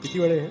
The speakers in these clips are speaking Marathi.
किती वेळ आहे?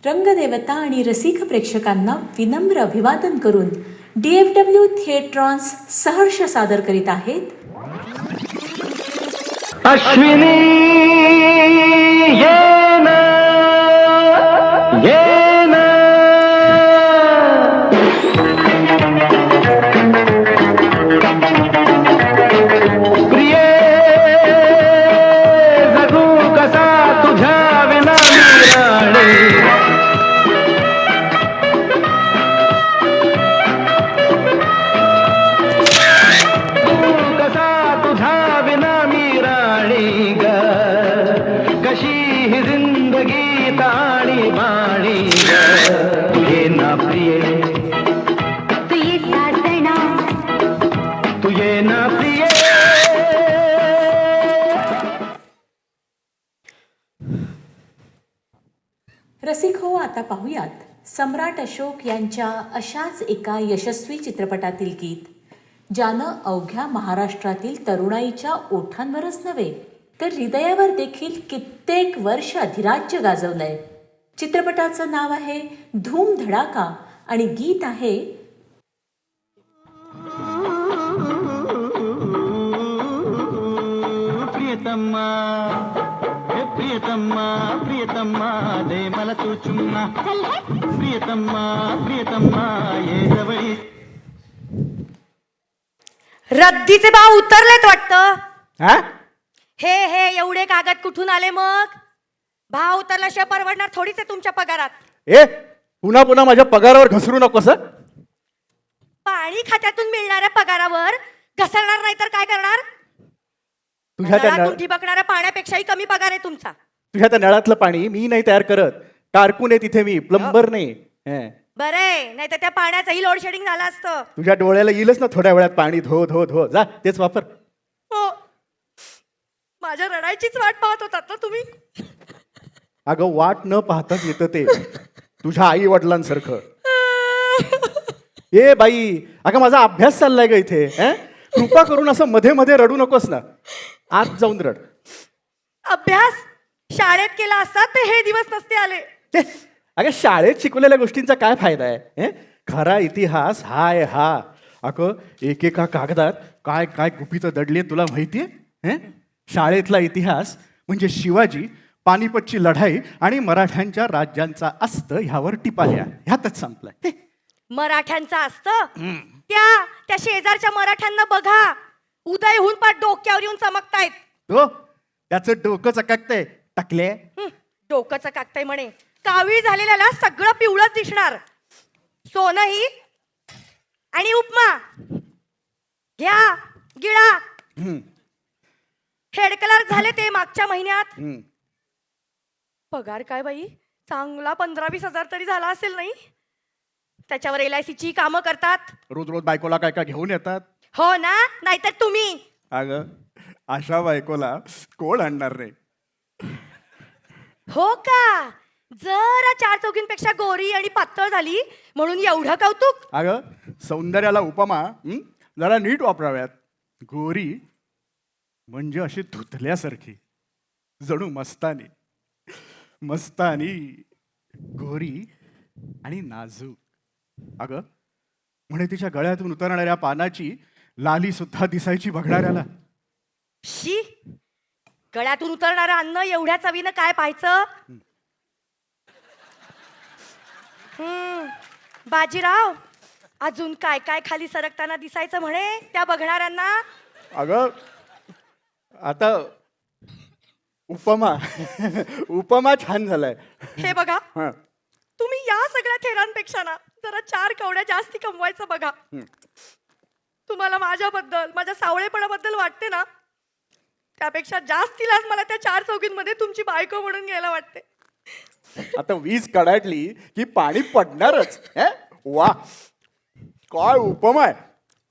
रंगदेवता आणि रसिक प्रेक्षकांना विनम्र अभिवादन करून DFW थिएट्रॉन्स सहर्ष सादर करीत आहेत अश्विनी येन येन प्रिये जगू कसा तुझ्या विना मिळाले कसा तुझ्या विना मिराळी ग कशी ही जिंदगी ताणी बाणी ग तुझे ना प्रिये तुझे सासणा तुझे ना प्रिये रसिक हो, आता पाहूयात सम्राट अशोक यांच्या अशाच एका यशस्वी चित्रपटातील गीत ज्यानं अवघ्या महाराष्ट्रातील तरुणाईच्या ओठांवरच नव्हे तर हृदयावर देखील कित्येक वर्ष अधिराज्य गाजवलंय. चित्रपटाचं नाव आहे धूम धडाका आणि गीत आहे प्रियतम्मा हे प्रियतम्मा प्रियतम्मा दे मला तू चुम्मा प्रियतम्मा प्रियतम्मा ये जवळी रद्दीचे भाव उतरलेत वाटतं. हा? हे हे एवढे कागद कुठून आले मग? भाव उतरल्याशिवाय परवडणार थोडीच आहे तुमच्या पगारात. ए पुन्हा पुन्हा माझ्या पगारावर घसरू नकोस हं? पाणी खात्यातून मिळणाऱ्या पगारावर घसरणार नाही तर काय करणार? तुझ्या त्या नळातून ठिबकणाऱ्या पाण्यापेक्षाही कमी पगार आहे तुमचा. तुझ्या त्या नळातलं पाणी मी नाही तयार करत, कारकून आहे तिथे मी, प्लंबर नाही. हं. बरे नाही तर त्या पाण्याचंही लोड शेडिंग झालं असतं. तुझ्या डोळ्याला येईलच ना थोड्या वेळात पाणी, धो धो धो, जा तेच वापर. हो, माझ्या रडायचीच वाट पाहत होतात ना तुम्ही. अगं वाट न पाहताच येतं ते, तुझ्या आई वडिलांसारखं. ए बाई, अगं माझा अभ्यास चाललाय ग इथे. कृपा करून असं मध्ये मध्ये रडू नकोस ना, आत जाऊन रड. अभ्यास शाळेत केला असता तर हे दिवस नसते आले. अगं शाळेत शिकवलेल्या गोष्टींचा काय फायदा आहे? खरा इतिहास हा आहे हा. अगं एकेका कागदात काय काय गुपितं दडली तुला माहितीये? शाळेतला इतिहास म्हणजे शिवाजी, पानिपतची लढाई आणि मराठ्यांच्या राज्यांचा अस्त ह्यावर टिपाल्या ह्यातच संपलाय. मराठ्यांचं असतं त्या शेजारच्या मराठ्यांना बघा, उदय होऊन पाठ डोक्यावर येऊन चमकतायत. तो त्याचं डोकं चकाकतंय टाकले. डोकं चकाकतंय म्हणे, कावीळ झालेल्याला सगळं पिवळंच दिसणार. सोनं ही आणि उपमा घ्या गिळा. हेड कलर झाले ते मागच्या महिन्यात. पगार काय बाई चांगला 15-20 हजार तरी झाला असेल नाही. त्याच्यावर LIC ची कामं करतात. रोज रोज बायकोला काय काय घेऊन येतात. हो ना, नाहीतर तुम्ही. अगं अशा बायकोला कोण आणणार नाही. हो का, जरा 4 चौघींपेक्षा गोरी आणि पातळ झाली म्हणून एवढं कौतुक. अगं सौंदर्याला उपमा जरा नीट वापराव्यात. गोरी म्हणजे अशी धुतल्यासारखी, जणू मस्तानी. मस्तानी, गोरी आणि नाजूक. अगं म्हणे तिच्या गळ्यातून उतरणाऱ्या पानाची लाली सुद्धा दिसायची बघणाऱ्याला. शी, गळ्यातून उतरणारं अन्न एवढ्या चवीनं काय पाहायचं. बाजीराव, अजून काय काय खाली सरकताना दिसायचं म्हणे त्या बघणाऱ्यांना. अगं आता उपमा उपमा छान झालाय. हे बघा, हा. तुम्ही या सगळ्या थेरांपेक्षा ना जरा 4 कवड्या जास्ती कमवायचं बघा. तुम्हाला माझ्याबद्दल, माझ्या सावळेपणाबद्दल वाटते ना, त्यापेक्षा जास्तीलाच मला त्या 4 चौघींमध्ये तुमची बायको म्हणून घ्यायला वाटते. आता वीज कडाडली की पाणी पडणारच. वा, काय उपमा आहे.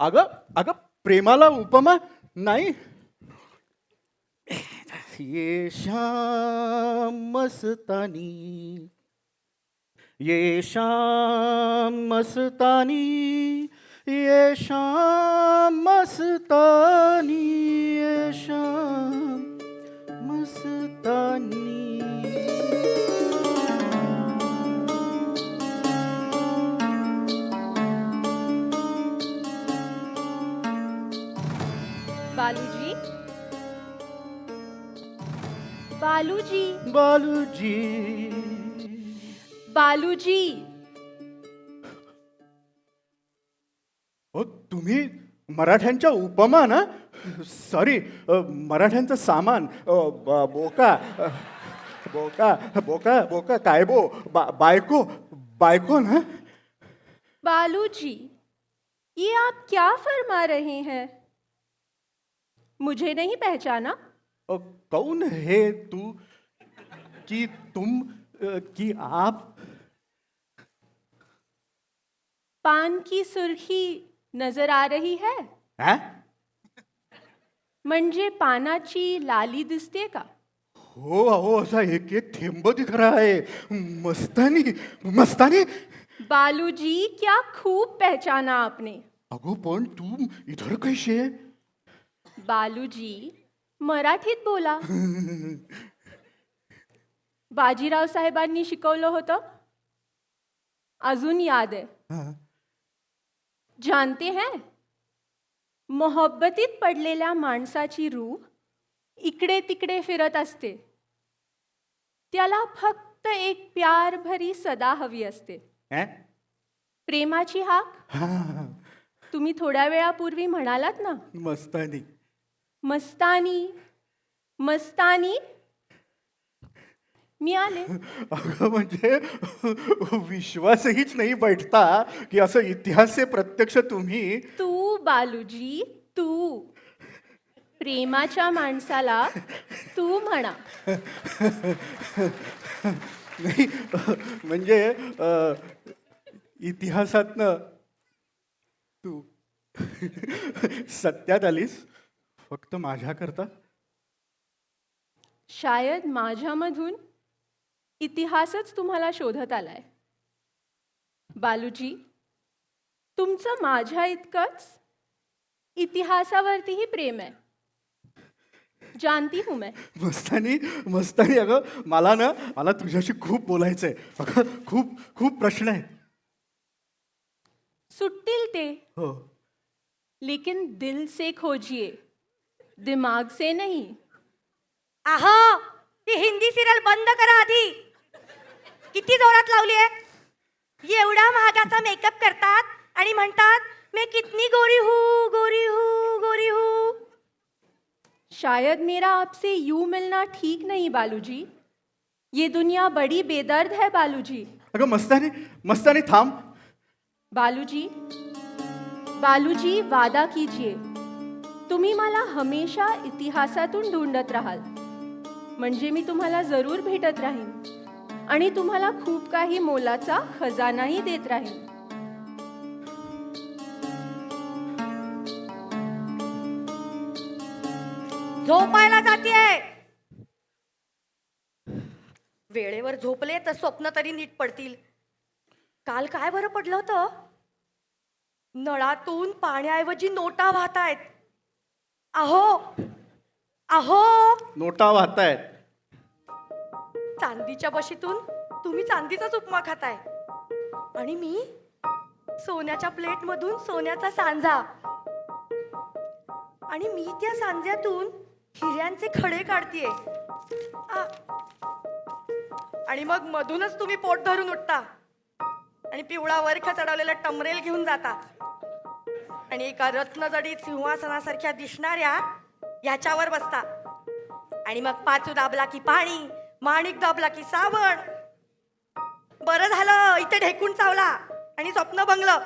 अगं अगं प्रेमाला उपमा नाही. ये शाम मस्तानी, ये शाम मस्तानी, ये शाम मस्तानी, ये शाम मस्तानी. बालूजी, बालूजी, बालूजी. बालूजी. ओ तुम्ही मराठ्यांच्या उपमा ना? सॉरी, मराठ्यांचं सामान. बोका बोका बोका बोका काय बायको बायको ना? बालूजी, ये आप क्या फरमा रहे हैं? मुझे नहीं पहचाना? कौन है तू, कि तुम, कि आप? पान की सुर्खी नजर आ रही है? हैं? म्हणजे पानाची लाली दिसते का? हो अहो, असा एक एक थेंब दिख रहा है. मस्तानी मस्तानी. बालूजी, क्या खूब पहचाना आपने. अगो पण तू इधर कैसे? बालूजी, मराठीत बोला. बाजीराव साहेबांनी शिकवलं होतं, अजून याद आहे. जानते हैं, मोहब्बतीत पडलेल्या माणसाची रूह इकडे तिकडे फिरत असते. त्याला फक्त एक प्यार भरी सदा हवी असते. प्रेमाची हाक. तुम्ही थोड्या वेळापूर्वी म्हणालात ना, मस्तानी मस्तानी मस्तानी. मी आले. अगं म्हणजे विश्वासहीच नाही बैठता की असं इतिहास से प्रत्यक्ष तुम्ही. तू बालूजी, तू प्रेमाच्या माणसाला तू म्हणा. नाही म्हणजे इतिहासातनं तू सत्यात आलीस फक्त माझ्याकरता. शायद माझ्यामधून इतिहासच तुम्हाला शोधत आलाय. बालूजी, तुमचं माझ्या इतकंच इतिहासावरतीही प्रेम आहे. जानती हूं मैं. मस्तानी मस्तानी. अगं मला तुझ्याशी खूप बोलायचंय. अगं खूप खूप प्रश्न आहेत. सुटतील ते. हो. लेकिन दिल से खोजिए, दिमाग से नहीं. आहो ती हिंदी सिरियल बंद करा आधी. किती जोरात लावली आहे. एवढा महागाचा मेकअप करतात आणि म्हणतात मैं कितनी गोरी हूँ गोरी हूँ गोरी हूँ. शायद मेरा आपसे यूं मिलना ठीक नहीं बालूजी. ये दुनिया बड़ी बेदर्द है बालूजी. अगं मस्तानी मस्तानी थांब. बालूजी, बालूजी वादा कीजिए, तुम्ही मला हमेशा इतिहासातून ढूंढत राहाल. म्हणजे मी तुम्हाला जरूर भेटत राहीन आणि तुम्हाला खूप काही मोलाचा खजानाही देत राहीन. झोपायला जातीये. वेळेवर झोपले तर स्वप्न तरी नीट पडतील. काल काय बरं पडलं होतं. नळातून पाण्याऐवजी नोटा वाहतायत. अहो अहो नोटा वाहतायत. चांदीच्या बशीतून तुम्ही चांदीचाच उपमा खाताय आणि मी सोन्याच्या प्लेट मधून सोन्याचा सांजा. आणि मी त्या सांज्यातून हिऱ्यांचे खडे काढतीये. आणि मग मधूनच तुम्ही पोट धरून उठता आणि पिवळा वरखा चढवलेला टमरेल घेऊन जाता आणि एका रत्नजडीत सिंहासनासारख्या दिसणाऱ्या याच्यावर बसता. आणि मग पाचू दाबला की पाणी, माणिक दाबला की साबण. बरं झालं इथे ढेकून चावला आणि स्वप्न भंगलं.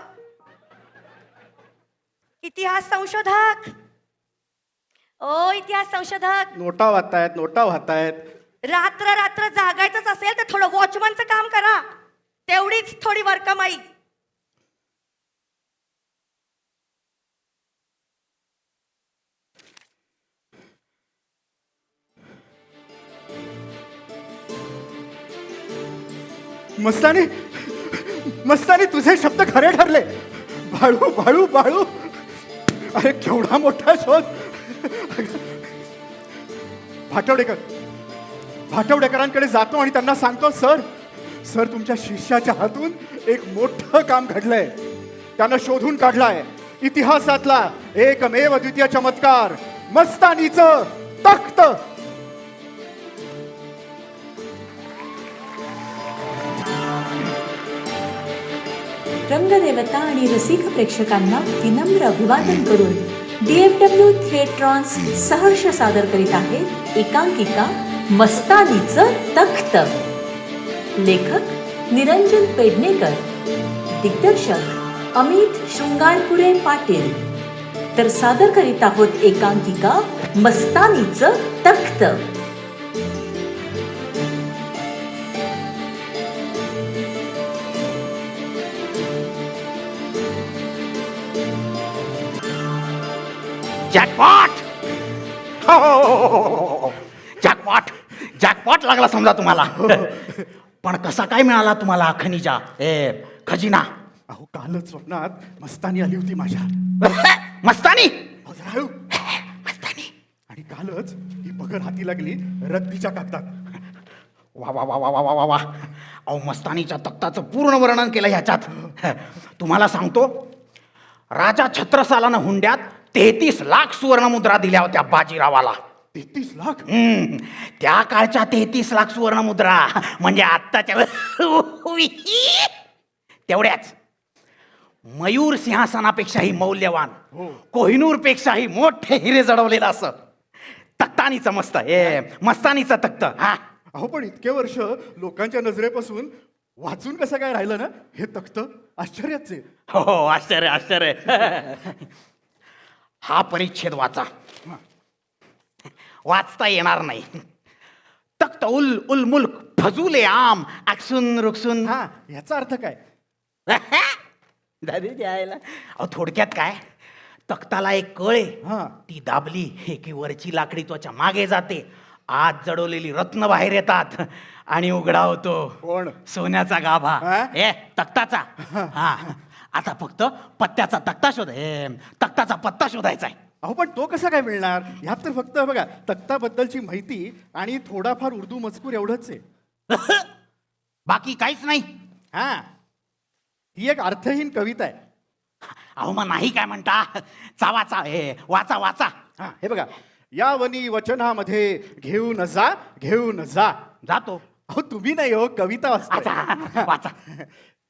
इतिहास संशोधक, ओ इतिहास संशोधक, नोटा वाहतायत नोटा वाहतायत. रात्र रात्र जागायचंच असेल तर थोडं वॉचमनचं काम करा. तेवढीच थोडी वरकमाई. मस्तानी मस्तानी तुझे शब्द खरे ठरले. बाळू बाळू बाळू. अरे केवढा मोठा शोध. भाटवडेकरांकडे जातो आणि त्यांना सांगतो, सर सर तुमच्या शिष्याच्या हातून एक मोठं काम घडलंय. त्यानं शोधून काढलाय इतिहासातला एकमेव द्वितीय चमत्कार, मस्तानीचं तख्त. रंगदेवता आणि रसिक प्रेक्षकांना विनम्र अभिवादन करून DFW थिएट्रॉन्स सहर्ष सादर करीत आहेत एकांकिका मस्तानीचं तख्त. लेखक निरंजन पेडणेकर, दिग्दर्शक अमित शृंगारपुरे पाटील. तर सादर करीत आहोत एकांकिका मस्तानीचं तख्त. जॅकपॉट. जॅकपॉट जॅकपॉट लागला समजा तुम्हाला. पण कसा काय मिळाला तुम्हाला खनिजा खजिना? अहो कालच स्वप्नात मस्तानी आली होती माझ्या. मस्तानी? अहो, जरा हळू. मस्तानी. आणि कालच ही बगर हाती लागली रद्दीच्या कागदात. वा वा वा वा वा वा वा वा. अहो मस्तानीच्या तख्ताचं पूर्ण वर्णन केलं ह्याच्यात. तुम्हाला सांगतो, राजा छत्रसालानं हुंड्यात 33 लाख सुवर्णमुद्रा दिल्या होत्या बाजीरावाला. 33 लाख? त्या काळच्या 33 लाख सुवर्णमुद्रा म्हणजे आत्ताच्या तेवढ्याच. मयूर सिंहासनापेक्षाही मौल्यवान, कोहिनूर पेक्षाही मोठे हिरे जडवलेलं असं तख्तानीचं मस्तानीचं तख्त. हा अहो पण इतके वर्ष लोकांच्या नजरेपासून वाचून कसं काय राहिलं ना हे तख्त? आश्चर्यच आहे. हो आश्चर्य आश्चर्य. हा परिच्छेद वाचा, वाचता येणार नाही. तख्त उल उल मुल्क फजूले आम अक्सून रुकसून. हा याचा अर्थ काय? दादी द्यायला अहो थोडक्यात काय, तख्ताला एक कळ आहे, हा. ती दाबली की वरची लाकडी त्वचा मागे जाते, आत जडवलेली रत्न बाहेर येतात आणि उघडा होतो कोण? सोन्याचा गाभा. हा? तख्ताचा. हा आता फक्त पत्त्याचा तख्ता तख्ताचा पत्ता शोधायचा आहे. अहो पण तो कसा काय मिळणार? ह्यात तर फक्त बघा तख्ताबद्दलची माहिती आणि थोडाफार उर्दू मजकूर एवढंच आहे. बाकी काहीच नाही. हा ही एक अर्थहीन कविता आहे. अहो मग नाही काय म्हणता, चावाचा हे वाचा वाचा. हा, हे बघा, या वनी वचनामध्ये घेऊन जा. जातो. अहो तुम्ही नाही हो, कविता वाचता. वाचा वाचा.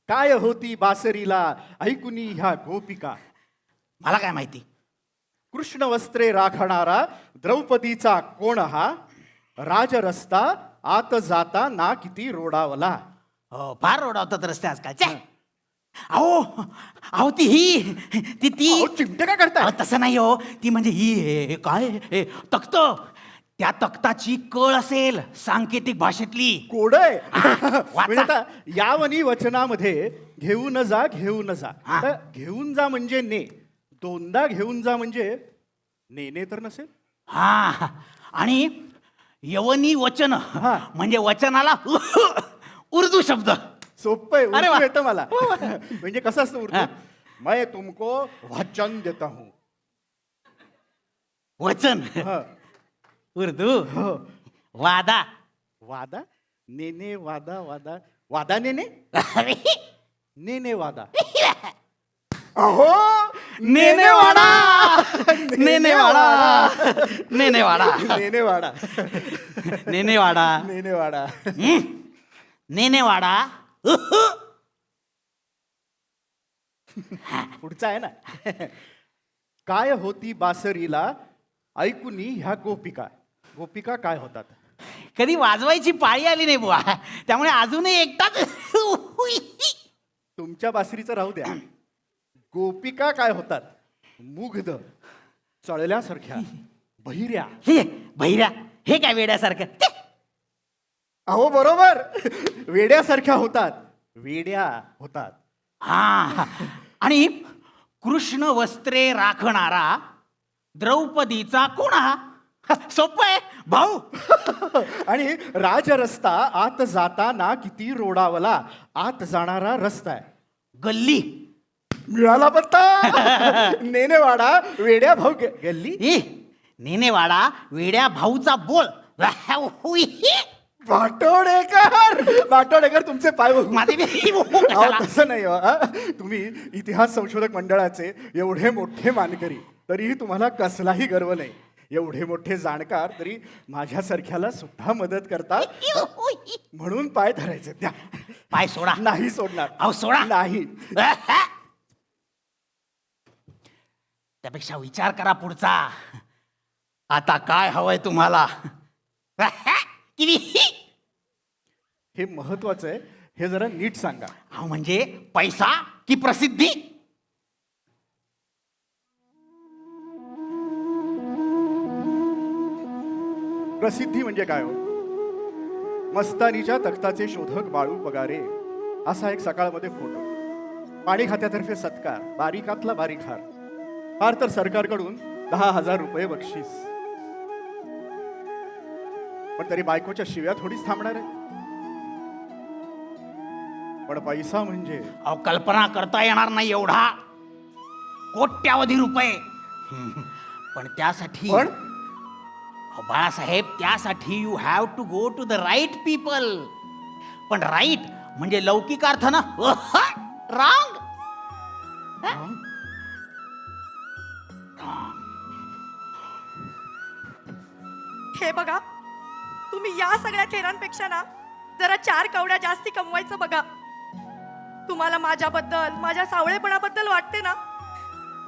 काय होती बासरीला ऐकुनी ह्या गोपिका, मला काय माहिती. कृष्ण वस्त्रे राखणारा द्रौपदीचा कोण हा, राजरस्ता आत जाता ना किती रोडावला. हो फार रोडावतात रस्ते आजकाल. छे! अहो ती अहो, चिमटे का करताय? अहो, तसं नाही हो, ती म्हणजे ही काय तख्त, त्या तख्ताची कळ असेल सांकेतिक भाषेतली. कोड आहे. वाचा. म्हणजे आता यावनी वचनामध्ये घेऊन जा. हा. आता घेऊन जा म्हणजे ने, दोनदा घेऊन जा म्हणजे नेने तर नसेल. हा, आणि यवनी वचन हा. म्हणजे वचनाला उर्दू शब्द. सोपं आहे, अरे वा. उर्दू येतं मला. म्हणजे कसं असतं उर्दू, हा. मैं तुमको वचन देता हूं. वचन हा. उर्दू हो. वादा. वादा नेने वादा नेने नेने वादा. अहो नेनेवाडा नेनेवाडा नेनेवाडा नेनेवाडा नेनेवाडा नेनेवाडा. नेनेवाडा. पुढचा आहे ना. काय होती बासरीला ऐकुनी ह्या गोपिका. गोपिका काय होतात? कधी वाजवायची पाळी आली नाही बुवा, त्यामुळे अजूनही एकटाच. तुमच्या बासरीचं राहू द्या. गोपिका काय होतात? मुग्ध, चळल्यासारख्या, बहिऱ्या. भैऱ्या हे काय वेड्यासारखं. अहो बरोबर, वेड्यासारख्या होतात. वेड्या होतात. हा, आणि कृष्ण वस्त्रे राखणारा द्रौपदीचा कोण हा. सोपं आहे भाऊ. आणि राजरस्ता आत जाताना किती रोडावला. आत जाणारा रस्ता आहे. गल्ली. मिळाला पत्ता. नेनेवाडा वेड्या भाऊ गल्ली. नेनेवाडा वेड्या भाऊचा बोल. वाटोडेकर तुमचे पाय बघू. माझे अहो, तसं नाही हो, हा. तुम्ही इतिहास संशोधक मंडळाचे एवढे मोठे मानकरी, तरीही तुम्हाला कसलाही गर्व नाही. एवढे मोठे जाणकार तरी माझ्यासारख्याला सुद्धा मदत करतात. म्हणून पाय धरायचे. द्या. पाय सोडा. नाही सोडणार. अहो सोडा. नाही. त्यापेक्षा विचार करा पुढचा. आता काय हवंय तुम्हाला. हे महत्वाचं आहे, हे जरा नीट सांगा. अहो म्हणजे पैसा की प्रसिद्धी. प्रसिद्धी म्हणजे काय हो? मस्तानीच्या तख्ताचे शोधक बाळू पगारे असा एक सकाळमध्ये फोटो, पाणी खात्यातर्फे सत्कार, बारीकातला बारीक हार, फार तर सरकारकडून 10,000 रुपये बक्षीस. पण तरी बायकोच्या शिव्या थोडीच थांबणार आहे. पण पैसा म्हणजे अहो कल्पना करता येणार नाही एवढा कोट्यावधी रुपये. पण त्यासाठी पण अहो, बाळासाहेब त्यासाठी you have to go to the right people. पण राईट म्हणजे लौकिक अर्थ ना. रांग. हे बघा, तुम्ही या सगळ्या थेरांपेक्षा ना जरा 4 कवड्या जास्ती कमवायचं बघा. तुम्हाला माझ्याबद्दल, माझ्या सावळेपणाबद्दल वाटते ना,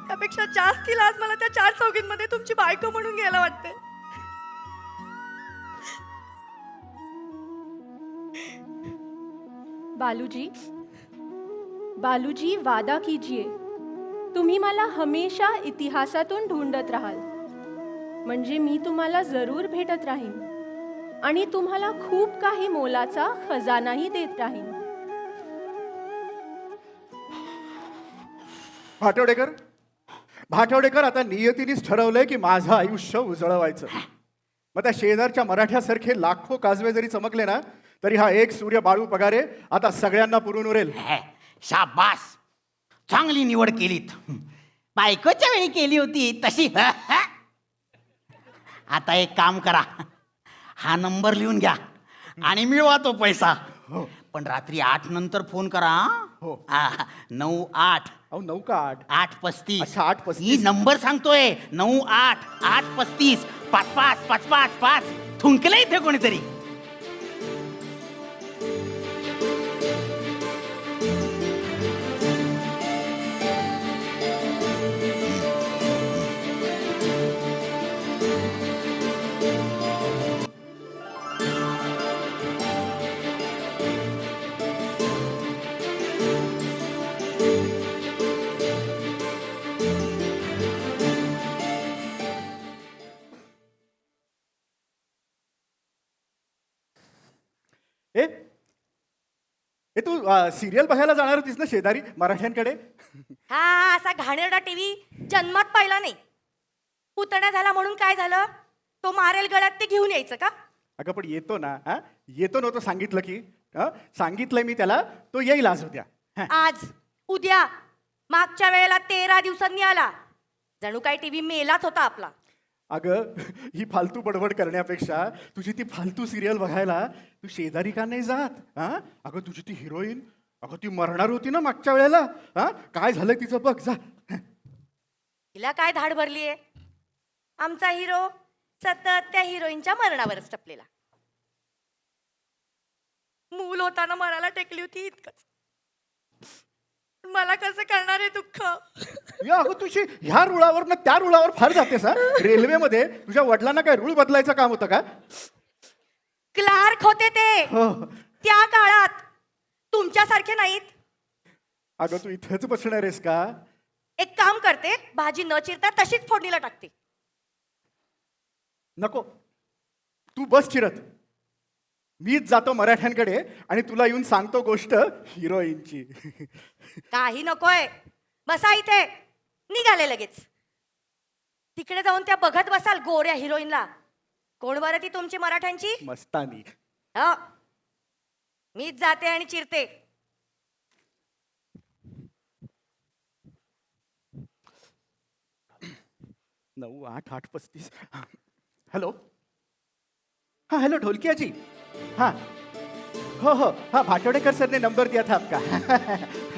त्यापेक्षा जास्ती लाज मला त्या 4 चौघींमध्ये तुमची बायको म्हणून घ्यायला वाटते. बालूजी वादा कीजिए, तुम्ही मला हमेशा इतिहासातून ढूंढत राहाल, म्हणजे मी तुम्हाला जरूर भेटत राहीन आणि तुम्हाला खूप काही मोलाचा खजानाही देत राहीन. भाटवडेकर आता नियतीनेच ठरवलंय की माझं आयुष्य उजळवायचं. मग त्या शेजारच्या मराठ्यासारखे लाखो काजवे जरी चमकले ना, तरी हा एक सूर्य बाळू पगारे आता सगळ्यांना पुरून उरेल. शाबास, चांगली निवड केलीत. बायकोच्या वेळी केली होती तशी. आता एक काम करा, हा नंबर लिहून घ्या आणि मिळवा तो पैसा. पण रात्री 8 नंतर फोन करा. हो. 9-8 अहो 9 का 8? 8:35. अच्छा, 8:35. मी नंबर सांगतोय 9-8 8:35 5-5 5-5-5 थुंकलं इथे कोणीतरी. ए ए तू सिरियल बघायला जाणार होतीस ना शेजारी मराठ्यांकडे? हा असा घाणेरडा टीव्ही जन्मात पाहिला नाही. पुतण्या झाला म्हणून काय झालं? तो मारेल गळ्यात ते घेऊन यायचं का? अगं पण येतो ना, हा येतो नव्हतं सांगितलं की, सांगितलंय मी त्याला, तो येईल आज उद्या. हा. आज उद्या मागच्या वेळेला 13 दिवसांनी आला. जणू काय टीव्ही मेलाच होता आपला. अगं ही फालतू बडबड करण्यापेक्षा तुझी ती फालतू सिरियल बघायला तू शेजारी का नाही जात? हा अगं तुझी ती हिरोईन, अगं ती मरणार होती ना मागच्या वेळेला. हा काय झालंय तिचं बघ जा. तिला काय धाड भरलीये? आमचा हिरो सतत त्या हिरोईनच्या मरणावरच टपलेला. मूल होताना मराला टेकली होती इतकंच. मला कसं करणार आहे दुःख? या अगं तुझी ह्या रुळावर ना त्या रुळावर फार जातेस. हा रेल्वेमध्ये तुझ्या वडिलांना काय रूळ बदलायचं काम होतं का? क्लार्क होते ते हो. त्या काळात. तुमच्यासारखे नाहीत. अगं तू इथंच बसणार आहेस का? एक काम करते, भाजी न चिरता तशीच फोडणीला टाकते. नको, तू बस चिरत. मीच जातो मराठ्यांकडे आणि तुला येऊन सांगतो गोष्ट हिरोईनची. काही नकोय, बसा इथे. निघाले लगेच. तिकडे जाऊन त्या बघत बसाल गोऱ्या हिरोईनला. कोण बरं ती तुमची मराठ्यांची? मस्तानी. हो, मीच जाते आणि चिरते. नऊ 8-8-35. हॅलो, हाँ हेलो ढोलकिया जी. हाँ हो हो हाँ भाटोड़ेकर सर ने नंबर दिया था आपका.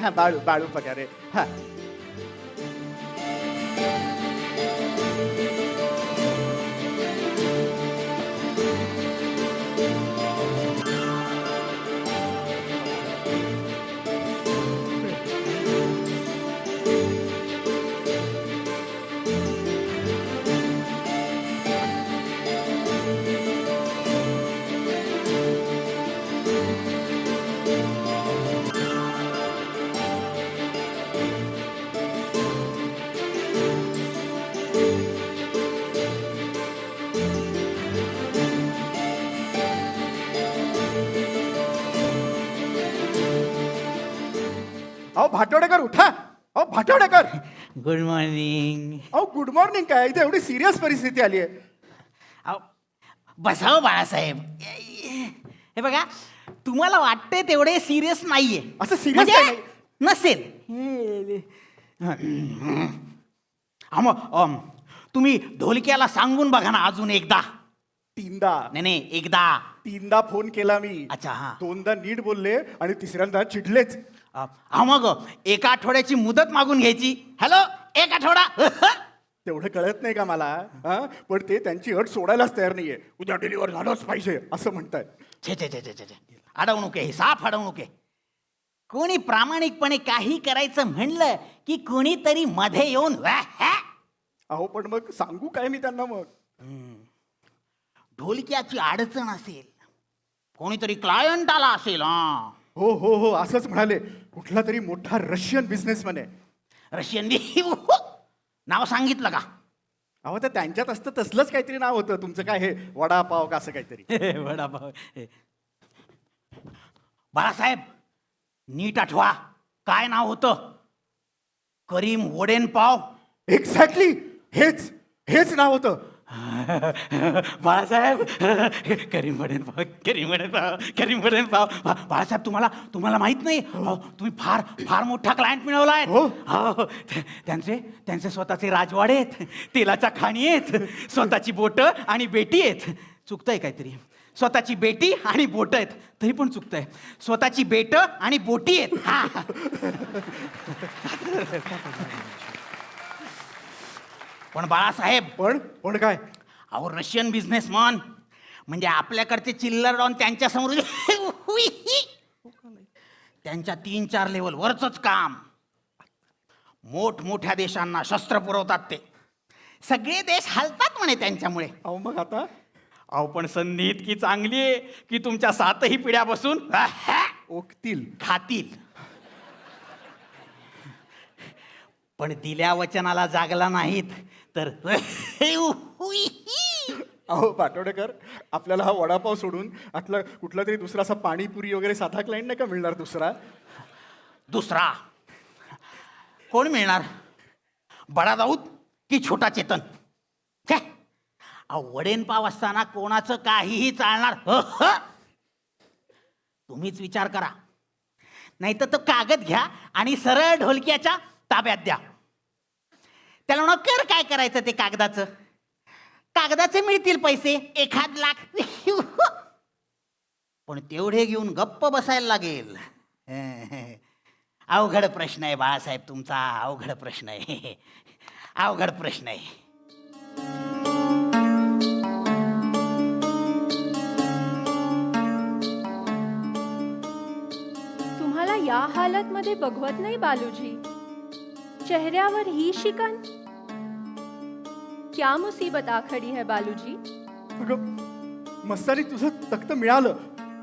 हाँ बाळू बाळू पगारे. हाँ अहो भाटोडेकर उठा. अहो भाटोडेकर. Good morning. अहो गुड मॉर्निंग काय, इथे एवढी सिरियस परिस्थिती आली आहे. बसाव बाळासाहेब. हे बघा, तुम्हाला वाटतंय तेवढे सिरियस नाहीये. असं serious म्हणजे काय नाही? नसेल. तुम्ही ढोलक्याला सांगून बघा ना अजून एकदा. तीनदा. नाही एकदा. तीनदा फोन केला मी. अच्छा, हा. दोनदा नीट बोलले आणि तिसऱ्यांदा चिडलेच. मग एका आठवड्याची मुदत मागून घ्यायची. हॅलो, एक आठवडा. तेवढं कळत नाही का मला? हा पण ते त्यांची अट सोडायलाच तयार नाहीये. उद्या डिलिव्हर झालंच पाहिजे असं म्हणतायत. छे छे छे छे छे. अडवणूक आहे, साफ अडवणूक आहे. कोणी प्रामाणिकपणे काही करायचं म्हणलं की कोणीतरी मध्ये येऊन अहो पण मग सांगू काय मी त्यांना मग? ढोलक्याची अडचण असेल, कोणीतरी क्लायंट आला असेल. हो हो हो असंच म्हणाले. कुठला तरी मोठा रशियन बिझनेसमॅन आहे. रशियन नाव सांगितलं का? अहो तर त्यांच्यात असतं तसलंच काहीतरी नाव होतं. तुमचं काय हे वडापाव का असं काहीतरी? वडापाव. बाळासाहेब नीट आठवा, काय नाव होतं? करीम वडेनपाव. एक्झॅक्टली हेच हेच नाव होतं. बाळासाहेब करीम वडेनपाव, करीम वडेनपाव, करीम वडेनपाव. बाळासाहेब तुम्हाला माहित नाही, तुम्ही फार फार मोठा क्लायंट मिळवलाय. त्यांचे स्वतःचे राजवाडे आहेत, तेलाच्या खाणी आहेत, स्वतःची बोट आणि बेटी आहेत. चुकतंय काहीतरी. स्वतःची बेटी आणि बोट आहेत, तरी पण चुकतंय. स्वतःची बेट आणि बोटी आहेत. हा. पण बाळासाहेब, पण काय? अहो रशियन बिझनेसमॅन म्हणजे आपल्याकडचे चिल्लर डॉन त्यांच्या समोर त्यांच्या 3-4 लेवल वरच काम. मोठमोठ्या देशांना शस्त्र पुरवतात ते. सगळे देश हलतात म्हणे त्यांच्यामुळे. अहो मग आता अहो पण संधी इतकी चांगली आहे की तुमच्या 7ही पिढ्या बसून ओकतील. खातील. पण दिल्या वचनाला जागला नाहीत तर अहो पाटोडेकर, आपल्याला हा वडापाव सोडून आतला कुठला तरी दुसरा असा पाणीपुरी वगैरे साधा क्लायंट नाही का मिळणार दुसरा? दुसरा कोण मिळणार? बडा दाऊद की छोटा चेतन? छे! अहो वडेन पाव असताना कोणाचं काहीही चालणार? तुम्हीच विचार करा. नाही तर तो कागद घ्या आणि सरळ ढोलक्याच्या ताब्यात द्या. त्याला म्हणा कर काय करायचं ते कागदाचं. कागदाचे मिळतील पैसे 1 लाख. पण तेवढे घेऊन गप्प बसायला लागेल. अवघड प्रश्न आहे बाळासाहेब तुमचा. अवघड प्रश्न आहे. अवघड प्रश्न आहे. तुम्हाला या हालतमध्ये बघवत नाही बालूजी. चेहऱ्यावर ही शिकन. क्या मुसीबत आ खडी है बालूजी? अगं मस्तानी तुझं तख्त मिळालं,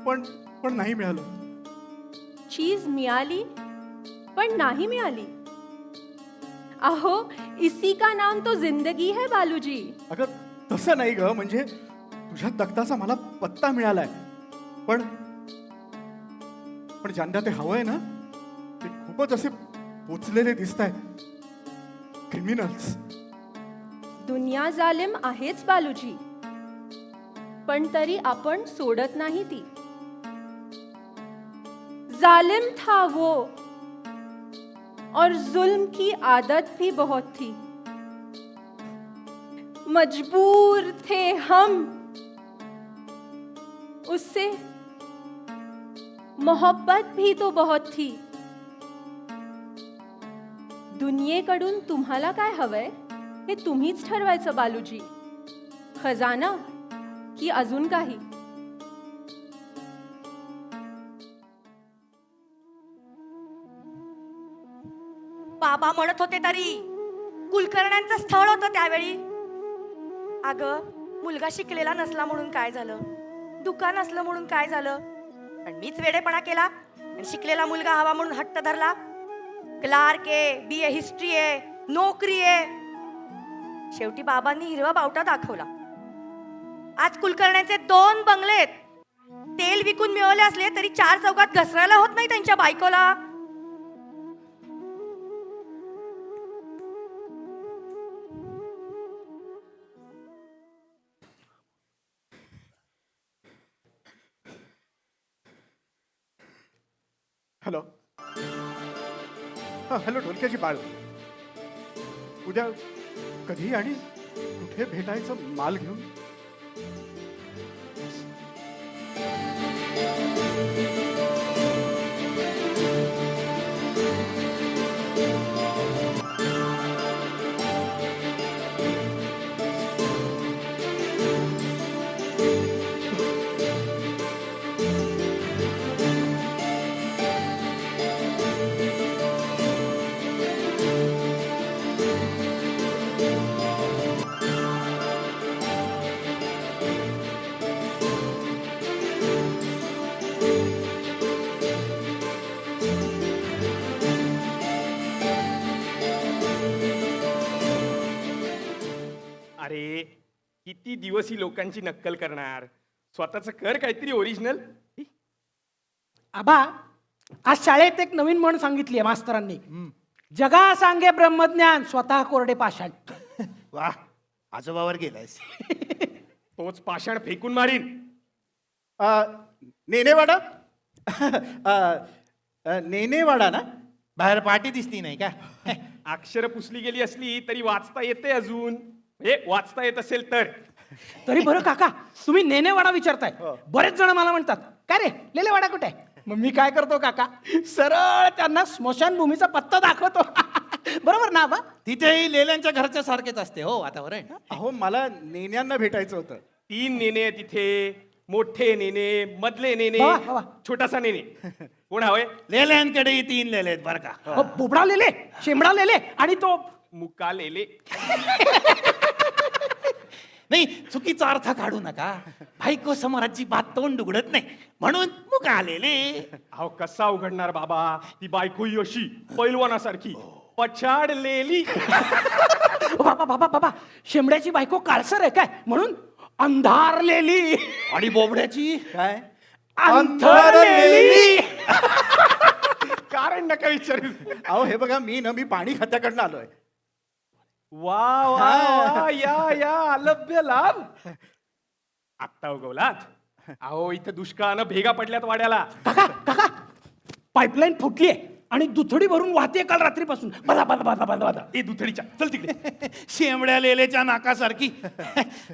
पण नाही मिळालं. चीज मिळाली पण नाही मिळाली. अहो इसी का नाम तो जिंदगी है बालूजी. अगं तसं नाही ग, म्हणजे तुझ्या तख्ताचा मला पत्ता मिळालाय, पण ज्यांना ते हवंय ना ते खूपच असे पोचलेले दिसत आहेत. क्रिमिनल्स. दुनिया जालिम आहेच बालूजी, पण तरी आपण सोडत नाही ती. जालिम था वो और जुल्म की आदत भी बहुत थी. मजबूर थे हम उससे. मोहब्बत भी तो बहुत थी. दुनियेकडून तुम्हाला काय हवंय हे तुम्हीच ठरवायचं बालूजी. खजाना की अजून काही. बाबा म्हणत होते तरी कुलकर्ण्यांचं स्थळ होतं त्यावेळी. अगं मुलगा शिकलेला नसला म्हणून काय झालं, दुकान असलं म्हणून काय झालं, पण मीच वेडेपणा केला आणि शिकलेला मुलगा हवा म्हणून हट्ट धरला. क्लार्क आहे, BA हिस्ट्री आहे, नोकरी आहे. शेवटी बाबांनी हिरवा बावटा दाखवला. आज कुलकर्ण्यांचे 2 बंगले आहेत. तेल विकून मिळवले असले तरी 4 चौकात घसरायला होत नाही त्यांच्या बायकोला. हॅलो. हां हॅलो ढोलक्याची बाळ. उद्या कधी आणि कुठे भेटायचं माल घेऊन? अरे किती दिवस ही लोकांची नक्कल करणार, स्वतःच कर काहीतरी ओरिजिनल. आबा, आज शाळेत एक नवीन म्हण सांगितली आहे मास्तरांनी. जगा सांगे ब्रह्मज्ञान, स्वतः कोरडे पाषाण. वा, आजोबावर गेलायस. तोच पाषाण फेकून मारीन. नेनेवाडा. नेनेवाडा ना? बाहेर पाठी दिसती नाही का? अक्षर पुसली गेली असली तरी वाचता येते अजून. हे वाचता येत असेल तर. तरी बरं काका, तुम्ही नेनेवाडा विचारताय. बरेच जण मला म्हणतात, काय रे लेलेवाडा कुठे आहे? मग मी काय करतो काका, सरळ त्यांना स्मशानभूमीचा पत्ता दाखवतो. बरोबर ना बा? तिथेही लेल्यांच्या घरच्या सारखेच असते हो वातावरण. अहो मला नेण्यांना भेटायचं होतं. 3 नेणे आहे तिथे. मोठे नेणे, मधले नेणे, वा, वा. छोटासा नेणे. कोण हवंय? लेल्यांकडेही 3 लेले आहेत बरं का. बोबडा लेले, शेंबडा लेले आणि तो मुका लेले. नाही, चुकीचा अर्थ काढू नका. बायको समोर अजिबात तोंड उघडत नाही म्हणून मुका आलेले. अहो कसा उघडणार बाबा, ती बायकोही अशी पैलवानासारखी पछाडलेली. बाबा बाबा बाबा, शेंबड्याची बायको काळसर आहे काय म्हणून अंधारलेली. आणि बोबड्याची काय अंथरलेली. कारण नका विचारू. अहो हे बघा, मी पाणी खात्याकडनं आलोय. वा वा वा, या अलभ्य लाभ. आत्ता उगवलात. अहो इथं दुष्काळानं भेगा पडल्यात वाड्याला. काका काका, पाईपलाईन फुटली आहे आणि दुथडी भरून वाहते काल रात्रीपासून. बदा बदा बदा बदा बदा. ए दुथडीच्या चल तिकडे. शेंबड्या लेलेच्या नाकासारखी.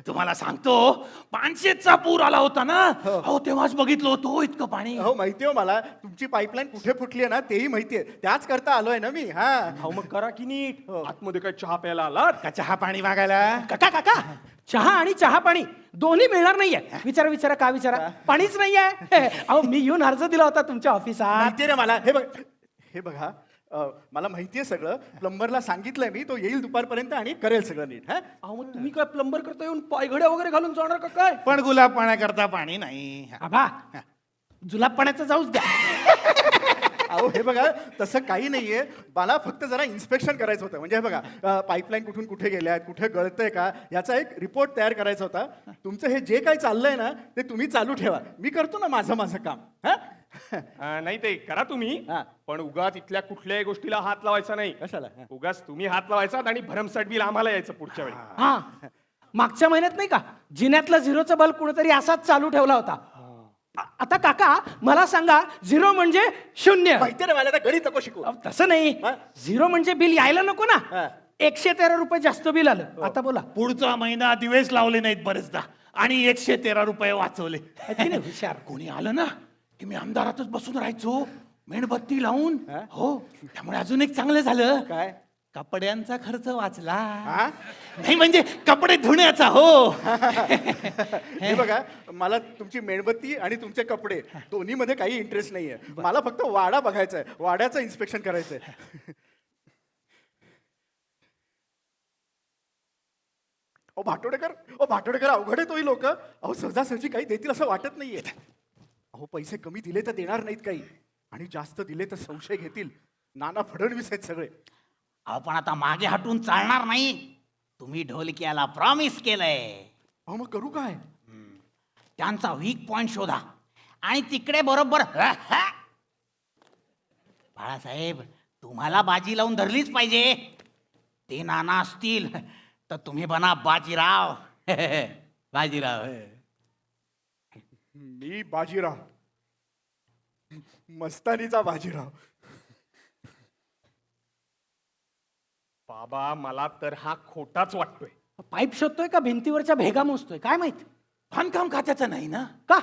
तुम्हाला सांगतो, पानशेतचा पूर आला होता ना, हो तेव्हाच बघितलं होतं इतकं पाणी. हो माहितीये हो मला, तुमची पाईपलाईन कुठे फुटली आहे ना तेही माहितीये. त्याच करता आलोय ना मी. हा अहो मग करा की नीट. आतमध्ये काय चहा प्यायला आलात? का चहा पाणी मागायला? काका काका, चहा आणि चहा पाणी दोन्ही मिळणार नाहीये. विचारा विचारा, का विचारा? पाणीच नाहीये. अहो मी येऊन अर्ज दिला होता तुमच्या ऑफिसात. माहितीये ना मला. हे बघा मला माहितीये सगळं. प्लंबरला सांगितलंय मी, तो येईल दुपारपर्यंत आणि करेल सगळं नीट. हा अहो मग तुम्ही काय प्लंबर करता येऊन पायघड्या वगैरे घालून जाणार का काय? पण गुलाब पाण्याकरता पाणी नाही. आबा, जुलाबपणाचं जाऊच द्या. अहो हे बघा, तसं काही नाहीये. मला फक्त जरा इन्स्पेक्शन करायचं होतं. म्हणजे हे बघा, पाईपलाईन कुठून कुठे गेल्या, कुठे गळतंय का, याचा एक रिपोर्ट तयार करायचा होता. तुमचं हे जे काही चाललंय ना ते तुम्ही चालू ठेवा. मी करतो ना माझं काम. हा नाही ते करा तुम्ही, हा. पण उगाच इथल्या कुठल्याही गोष्टीला हात लावायचा नाही. कशाला? उगाच तुम्ही हात लावायचा आणि भरमसाठ बिल आम्हाला यायचं पुढच्या वेळी. हा, मागच्या महिन्यात नाही का जिन्यातला झिरोचा बल्ब कुणीतरी असाच चालू ठेवला होता. आता काका मला सांगा, झिरो म्हणजे शून्य. माहितीये ना मला, आता गणित नको शिकू. अहो, तसं नाही. हा? झिरो म्हणजे बिल यायला नको ना. हा. 113 रुपये जास्त बिल आलं. आता बोला. पुढचा महिना दिवेस लावले नाहीत बरेचदा आणि 113 रुपये वाचवले. आहे की नाही हुशार? कोणी आलं ना की मी अंधारातच बसून राहायचो मेणबत्ती लावून. हो, त्यामुळे अजून एक चांगलं झालं. काय? कपड्यांचा खर्च वाचला. हा? नाही म्हणजे कपडे धुण्याचा. हो. हे बघा, मला तुमची मेणबत्ती आणि तुमचे कपडे दोन्ही मध्ये काही इंटरेस्ट नाहीये. मला फक्त वाडा बघायचा आहे, वाड्याचं इन्स्पेक्शन करायचंय. ओ भाटोडेकर अवघड आहे तोही लोक. अहो सहजासहजी काही देतील असं वाटत नाहीये. अहो पैसे कमी दिले तर देणार नाहीत काही, आणि जास्त दिले तर संशय घेतील. नाना फडणवीस आहेत सगळे. अहो पण आता मागे हटून चालणार नाही. तुम्ही ढोलकियाला प्रॉमिस केलंय. अहो मग करू काय? त्यांचा वीक पॉइंट शोधा आणि तिकडे बरोबर बाळासाहेब, तुम्हाला बाजी लावून धरलीच पाहिजे. ते नाना असतील तर तुम्ही बना बाजीराव. बाजीराव. मी बाजीराव, मस्तानीचा बाजीराव. बाबा मला तर हा खोटाच वाटतोय. पाईप शोधतोय का भिंतीवरच्या भेगा मोजतोय काय माहित? बांधकाम खात्याचं नाही ना. का?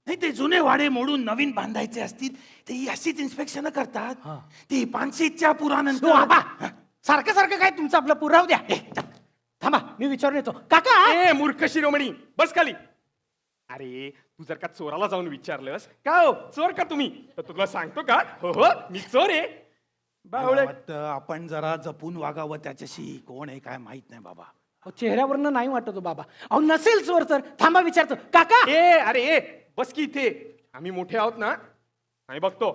नाही, ते जुने वाडे मोडून नवीन बांधायचे असतील ते ही अशीच इन्स्पेक्शन करतात. ते पानशेतच्या हो, पुरानंतर. आबा, सारखं सारखं काय तुमचं आपलं पुराव द्या. थांबा मी विचारून येतो. काका ए मूर्ख शिरोमणी, बस खाली. अरे तू जर का चोराला जाऊन विचारलंस का, हो चोर का तुम्ही, तर तुला सांगतो का हो हो मी चोर आहे. बावळे. आपण जरा जपून वागावं त्याच्याशी. कोण आहे काय माहित नाही बाबा. अहो, चेहऱ्यावरनं नाही वाटतो बाबा. अहो नसेल चोर तर थांबा विचारतो. काका अरे ए बस की इथे, आम्ही मोठे आहोत ना, आम्ही बघतो.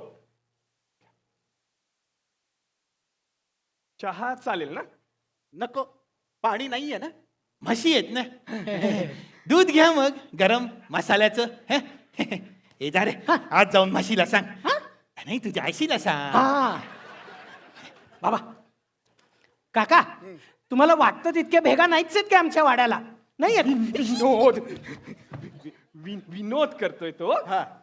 चहा चालेल ना? नको, पाणी नाहीये ना. म्हशी आहेत ना. दूध घ्या मग गरम मसाल्याचं. हे जा रे, आज जाऊन म्हशीला सांग. नाही तुझ्या आईशीला सांग. हा बाबा. काका तुम्हाला वाटतं तितक्या भेगा नाहीच आहेत का आमच्या वाड्याला? नाही विनोद विनोद करतोय तो.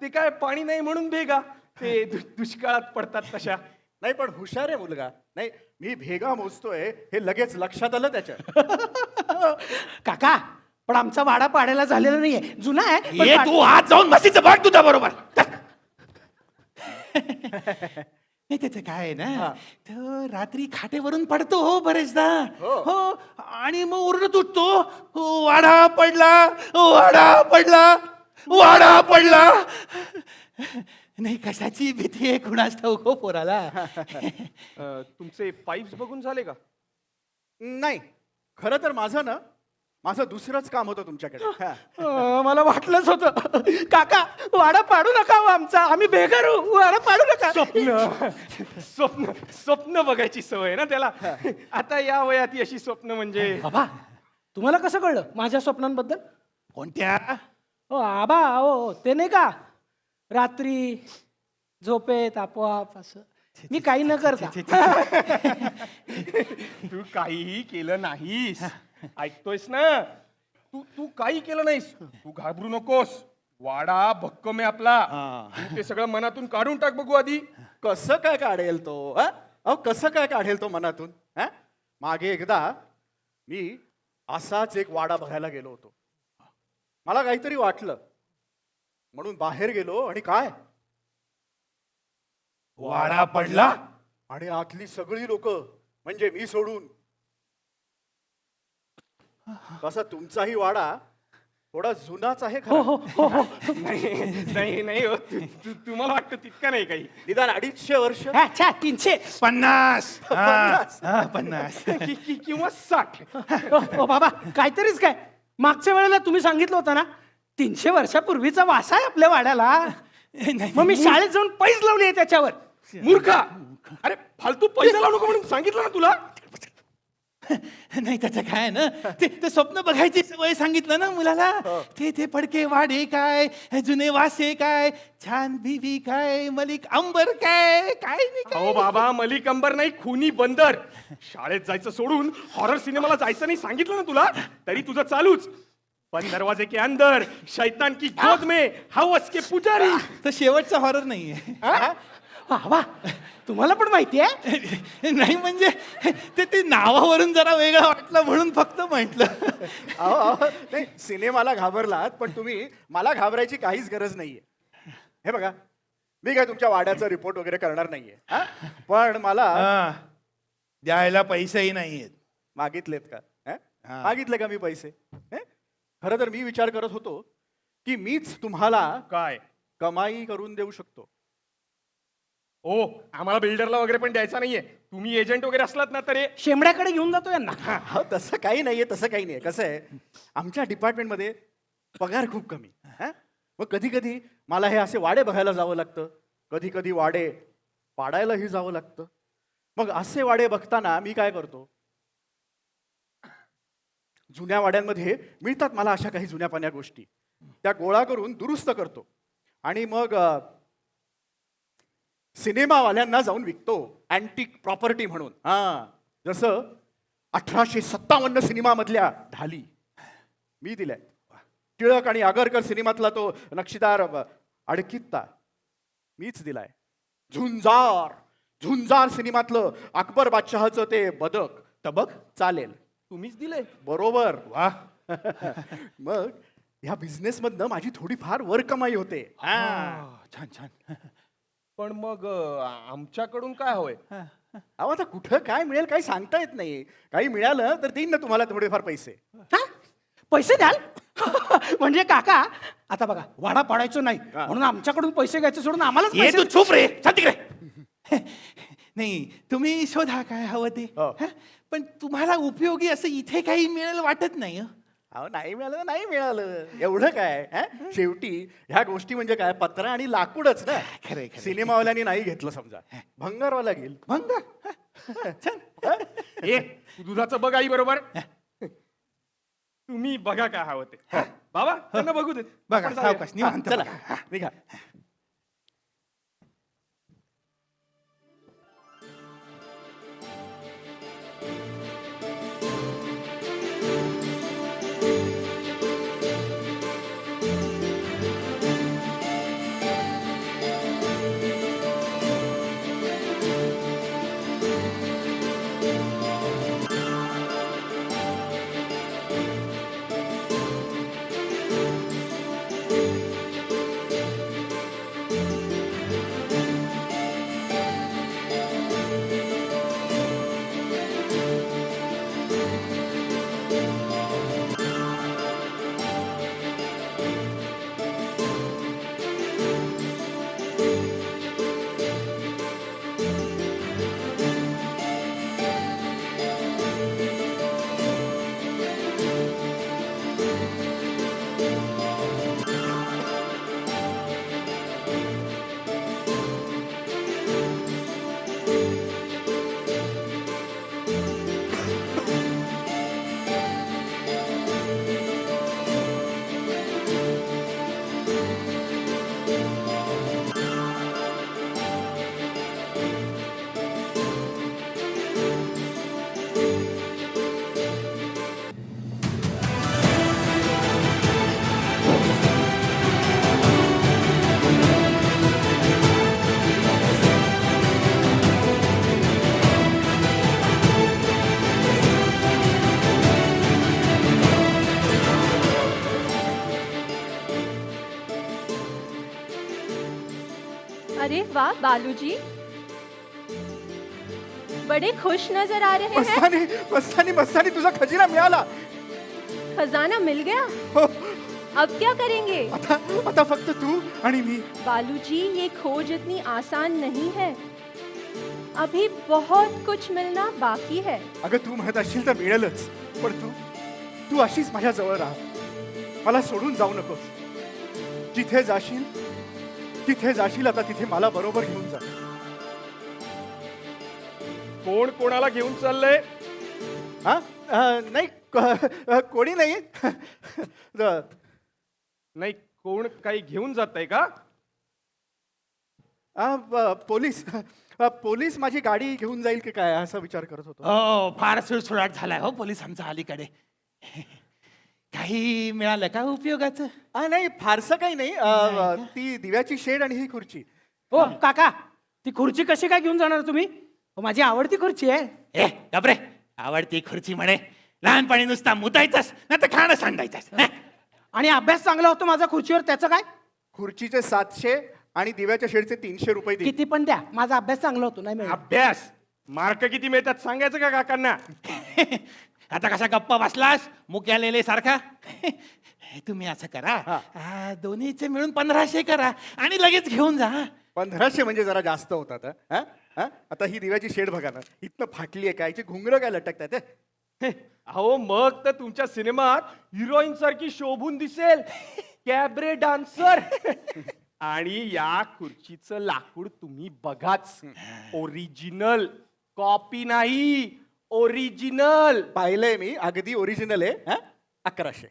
ते काय पाणी नाही म्हणून भेगा, ते दुष्काळात पडतात तशा. नाही पण हुशार आहे मुलगा. नाही मी भेगा मोजतोय हे लगेच लक्षात आलं त्याच्या. काका पण आमचा वाडा पाडायला झालेला नाहीये, जुना आहे पण ये तू आज जाऊन म्हशीचं बघ तुझ्या बरोबर. नाही त्याचं काय आहे ना, तो रात्री खाटेवरून पडतो हो बरेचदा. हो आणि मग ओरडत उठतो, वाडा पडला, वाडा पडला, वाडा पडला. नाही कशाची भीती आहे कुणास ठाऊक हो पोराला. तुमचे पाईप्स बघून झाले का? नाही, खरं तर माझं दुसरंच काम होतं तुमच्याकडे. मला वाटलंच होतं. काका वाडा पाडू नका हो आमचा, आम्ही बेघर होऊ, वाडा पाडू नका. स्वप्न स्वप्न बघायची सवय आहे ना त्याला. आता या वयात अशी स्वप्न म्हणजे. बाबा तुम्हाला कसं कळलं माझ्या स्वप्नांबद्दल? कोणत्या? हो आबा, हो ते नाही का रात्री झोपेत आपोआप असं मी काही न करता. तू काहीही केलं नाहीस, ऐकतोयस ना? तू काही केलं नाहीस. तू घाबरू नकोस. वाडा भक्कम आहे आपला. तू ते सगळं मनातून काढून टाक बघू आधी. कसं काय काढेल तो? अहो कसं काय काढेल तो मनातून? मागे एकदा मी असाच एक वाडा बघायला गेलो होतो. मला काहीतरी वाटलं म्हणून बाहेर गेलो आणि काय, वाडा पडला आणि आतली सगळी लोक म्हणजे मी सोडून. कसा तुमचाही वाडा थोडा जुनाच आहे खरं. नाही नाही हो, तुम्हाला वाटतं तितका नाही काही. निदान 250 वर्ष. अच्छा 350. 50. किंवा 60. ओ बाबा काहीतरीच काय, मागच्या वेळेला तुम्ही सांगितलं होतं ना 300 वर्षापूर्वीचा वासा आहे आपल्या वाड्याला. मग मी शाळेत जाऊन पैज लावली आहे त्याच्यावर. मूर्खा, अरे फालतू पैसा लावू नको म्हणून सांगितलं ना तुला. नाही त्याचं काय आहे ना, ते स्वप्न बघायची सवय सांगितलं ना मुलाला. ते फडके वाडे काय, जुने वासे काय, छान बीबी काय, मलिक अंबर काय, काय नाही काय. अहो बाबा, मलिक अंबर नाही, खूनी बंदर. शाळेत जायचं सोडून हॉरर सिनेमाला जायचं नाही सांगितलं ना तुला, तरी तुझं चालूच. बंद दरवाजे के अंदर, शैतान की गोद में, हवस के पुजारी. तर शेवटचा हॉरर नाहीये. बाबा तुम्हाला पण माहिती आहे? नाही म्हणजे ते नावावरून जरा वेगळं वाटलं म्हणून फक्त म्हटलं. अहो नाही, सिनेमाला घाबरलात पण तुम्ही मला घाबरायची काहीच गरज नाहीये. हे बघा, मी काय तुमच्या वाड्याचा रिपोर्ट वगैरे करणार नाहीये. पण मला द्यायला पैसेही नाहीयेत. मागितलेत का? मागितले का मी पैसे? खरं तर मी विचार करत होतो की मीच तुम्हाला काय कमाई करून देऊ शकतो. ओ, आम्हाला बिल्डरला वगैरे पण द्यायचा नाहीये. तुम्ही एजंट वगैरे असलात ना तर शेंबड्याकडे घेऊन जातो यांना. हो, तसं काही नाहीये, तसं काही नाहीये. कसं आहे, आमच्या डिपार्टमेंटमध्ये पगार खूप कमी. मग कधी कधी मला हे असे वाडे बघायला जावं लागतं, कधी कधी वाडे पाडायलाही जावं लागतं. मग असे वाडे बघताना मी काय करतो, जुन्या वाड्यांमध्ये मिळतात मला अशा काही जुन्या पाण्या गोष्टी, त्या गोळा करून दुरुस्त करतो आणि मग सिनेमावाल्यांना जाऊन विकतो अँटिक प्रॉपर्टी म्हणून. जसं 1857 सिनेमामधल्या ढाली मी दिल्या. टिळक आणि आगरकर सिनेमातला तो नक्षीदार अडकित्ता मीच दिलाय. झुंजार सिनेमातलं अकबर बादशहाचं ते बदक तबक चालेल, तुम्हीच दिलंय. बरोबर. वा. मग ह्या बिझनेस मधनं माझी थोडीफार वर कमाई होते. छान छान. पण मग आमच्याकडून काय हवंय? अहो आता कुठं काय मिळेल काही सांगता येत नाही. काही मिळालं तर देईन ना तुम्हाला थोडेफार पैसे. पैसे द्याल? म्हणजे काका आता बघा, वाडा पाडायचो नाही म्हणून आमच्याकडून पैसे घ्यायचे सोडून आम्हाला ये तू चुप रे, तिकडे. नाही तुम्ही शोधा काय हवं ते. पण तुम्हाला उपयोगी असं इथे काही मिळेल वाटत नाही. अहो नाही मिळालं नाही मिळालं एवढं काय. शेवटी ह्या गोष्टी म्हणजे काय, पत्रा आणि लाकूडच ना. खरंय. सिनेमावाल्यांनी नाही घेतलं समजा, भंगारवाला घेईल. भंगार. ए, तू दुधाचं बघ आई बरोबर. तुम्ही बघा काय हवं ते. बाबा त्यांना बघू देत. बघा आपण जाऊया. सावकाश निवांत चला बघा. निघा. बालूजी, बड़े खुश नजर आ रहे हैं. मस्तानी मस्तानी मस्तानी तुझा खजिना मिळाला. खजाना मिल गया. हो, अब क्या करेंगे? आता आता फक्त तू आणि मी. बालूजी, ये खोज इतनी आसान नहीं है. अभी बहुत कुछ मिलना बाकी है. अगं तू म्हणत असशील तर मिळेलच, पण तू तू अशीच माझ्या जवळ राहा. मला सोडून जाऊ नकोस. जिथे जाशील आता तिथे मला बरोबर घेऊन जा. कोण कोणाला घेऊन चाललंय? हा नाही कोणी नाही. नाही, कोण काही घेऊन जात आहे का? पोलीस माझी गाडी घेऊन जाईल की काय असा विचार करत होतो. हो, फार सुळसुळाट झालाय हो पोलिसांचा अलीकडे. काही मिळालं का उपयोगाचं? नाही फारसं काही नाही. ती दिव्याची शेड आणि ही खुर्ची. हो काका, ती खुर्ची कशी काय घेऊन जाणार तुम्ही? हो, माझी आवडती खुर्ची आहे. ए गबरे, आवडती खुर्ची म्हणे. लहानपणी नुसता मुतायचास ना तर खाणं सांडायचास. आणि अभ्यास चांगला होतो माझा खुर्चीवर, त्याचं काय? खुर्चीचे 700 आणि दिव्याच्या शेडचे 300 रुपये दे. किती पण द्या, माझा अभ्यास चांगला होतो. नाही मिळाला. अभ्यास मार्क किती मिळतात सांगायचं का काकांना? आता कसा गप्पा बसलास मुक्या लेले सारखा? तुम्ही असं करा, दोन्हीचे मिळून 1500 करा आणि लगेच घेऊन जा. 1500 म्हणजे जरा जास्त होतात. आता ही दिव्याची शेड बघा ना, इथनं फाटली आहे. काय घुंगरं काय लटकतात. अहो, मग तर तुमच्या सिनेमात हिरोईन सारखी शोभून दिसेल. Cabaret dancer. आणि या खुर्चीचं लाकूड तुम्ही बघाच. ओरिजिनल, कॉपी नाही, ओरिजिनल. पाहिलंय मी, अगदी ओरिजिनल आहे. 1100.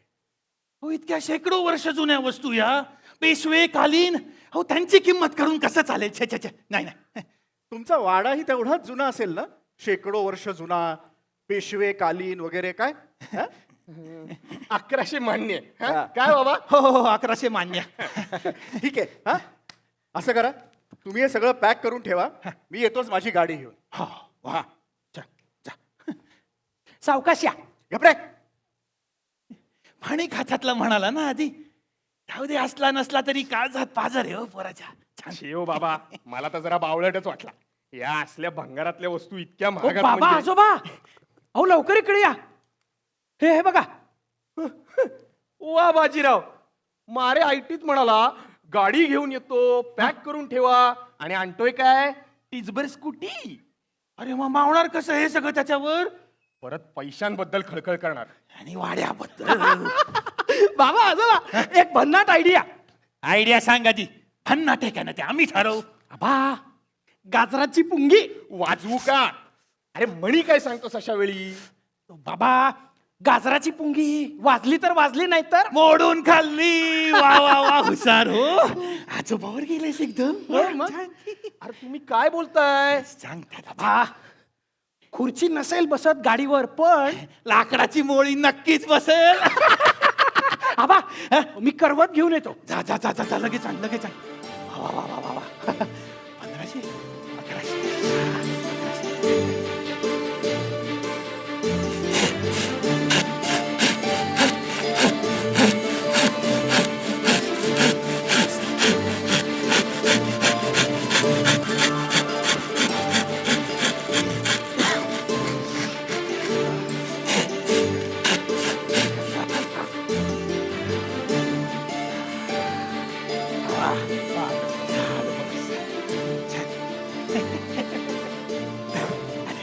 हो, इतक्या शेकडो वर्ष जुन्या वस्तू या पेशवे कालीन. हो, त्यांची किंमत करून कसं चालेल? छे छे छे, नाही नाही. तुमचा वाडाही तेवढाच जुना असेल ना? शेकडो वर्ष जुना, पेशवे कालीन वगैरे काय. 1100 मान्य. हा. काय बाबा? हो हो, 1100 मान्य. ठीक आहे. असं करा, तुम्ही हे सगळं पॅक करून ठेवा. मी येतोच माझी गाडी घेऊन. हो, वा. चा, चा. सावकाश या. घबरे. फणी खात्यातला म्हणाला ना आधी. जाऊ दे, असला नसला तरी काळजात पाजर आहे हो पोराच्या. छान. शेव बाबा, मला तर जरा बावळटच वाटला. या असल्या भंगारातल्या वस्तू इतक्या हो, महागात बाबा म्हणजे. आजोबा, अहो लवकर इकडे या. हे बघा. वा बाजीराव, मारे आयटीत म्हणाला गाडी घेऊन येतो, पॅक करून ठेवा, आणि आणतोय काय? टिचबर स्कूटी. अरे मग मावणार कसं हे सगळं त्याच्यावर? परत पैशांबद्दल खळखळ करणार. आणि वाड्याबद्दल. बाबा आजोबा, एक भन्नाट आयडिया. आयडिया सांग आधी. भन्नाट आहे का ना ते आम्ही ठरवू. बाबा, गाजराची पुंगी. वाजवू का? अरे म्हणी काय सांगतोस अशा वेळी? बाबा, गाजराची पुंगी वाजली तर वाजली, नाही तर मोडून खाल्ली. वा वा वा, हुशार हो. आजोबावर गेलेस एकदम. हो, मग. अरे तुम्ही काय बोलताय? सांग त्याला. बाबा, खुर्ची नसेल बसत गाडीवर, पण लाकडाची मोळी नक्कीच बसेल. आबा, मी करवत घेऊन येतो. जा जा जा जा, लगेच आण, लगेच आण. वा वा वा वा वा. 1500, 1100.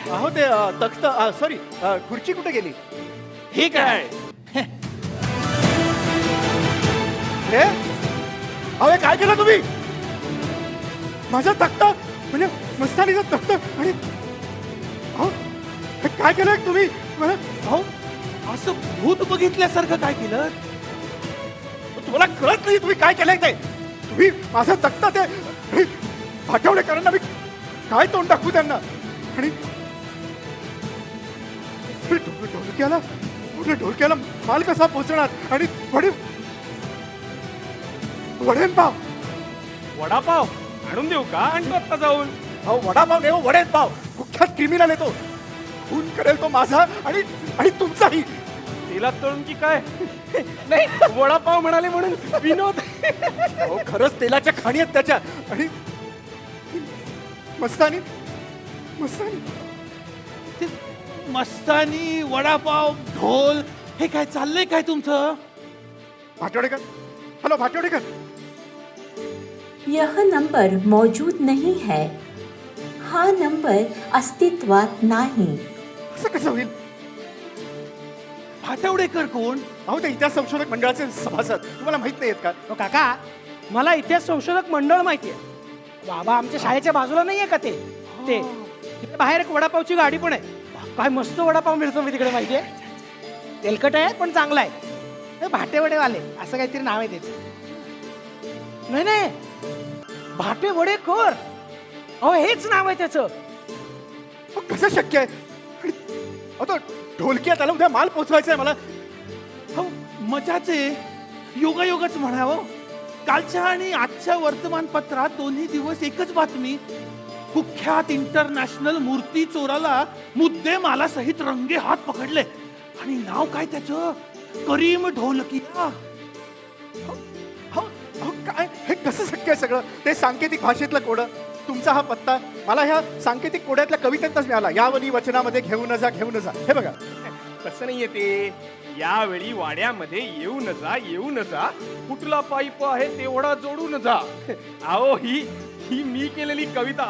अहो ते तख्त, सॉरी, खुर्ची कुठे गेली? ठीक आहे. हे अहो, हे काय केलं तुम्ही? माझा तख्ता म्हणजे मस्तानीचा तख्त. आणि अहो, हे काय केलं तुम्ही? अहो, असं भूत बघितल्यासारखं काय केलं? तुम्हाला कळत नाही तुम्ही काय केलंय ते? तुम्ही माझा तख्ता ते पाठवणेकरांना मी काय तोंड दाखवू त्यांना? आणि ढोलक्याला माल कसा पोचणार? आणि वडेन पाव. वडापाव आणून देऊ का? आणतो आता जाऊन. अहो, वडापाव नाही, वडेन पाव. कुख्यात क्रिमिनल येतो. खून करेल तो माझा आणि तुमचाही. तेलात तळून की काय? नाही, वडापाव म्हणाले म्हणून विनोद. अहो, खरंच तेलाच्या खाणी आहेत त्याच्या. आणि मस्तानी मस्तानी ते मस्तानी वडापाव ढोल हे काय चाललंय काय तुमचं? भाटवडेकर, हॅलो भाटवडेकर. यह नंबर मौजूद नहीं है. हा नंबर अस्तित्वात नाही. असं कसं होईल? भाटवडेकर कोण? अहो, ते इतिहास संशोधक मंडळाचे सभासद, तुम्हाला माहित नाही आहेत का? हो काका, मला इतिहास संशोधक मंडळ माहिती आहे. बाबा आमच्या शाळेच्या बाजूला नाही आहे का ते ते तिकडे बाहेर एक वडापावची गाडी पण आहे. काय मस्त वडापाव मिळतो मी तिकडे, माहिती आहे. तेलकट आहे पण चांगला आहे. हे भाटेवडेवाले असं काहीतरी नाव आहे त्याचं. नाही नाही, भाटेवडेकर, अहो हेच नाव आहे त्याचं. अहो, कसं शक्य आहे? आणि अहो, तो ढोलकियात आला, उद्या माल पोचवायचा आहे मला. हो, मजाच आहे. योगायोगच म्हणावं. कालच्या आणि आजच्या वर्तमानपत्रात दोन्ही दिवस एकच बातमी. कुख्यात इंटरनॅशनल मूर्ती चोराला मुद्दे मालासहित रंगे हात पकडले. आणि नाव काय त्याचं? करीम ढोलकिया. अहो, काय हे कसं शक्य आहे सगळं? ते सांकेतिक भाषेतलं कोड. तुमचा हा पत्ता मला ह्या सांकेतिक कोड्यातल्या कवितेतच मिळाला. यावनी वचनामध्ये घेऊन जा, घेऊन जा. हे बघा. तसं नाहीये ते. यावेळी वाड्यामध्ये येऊ न जा, कुठला पाईप आहे तेवढा जोडून जा. अहो, ही मी केलेली कविता,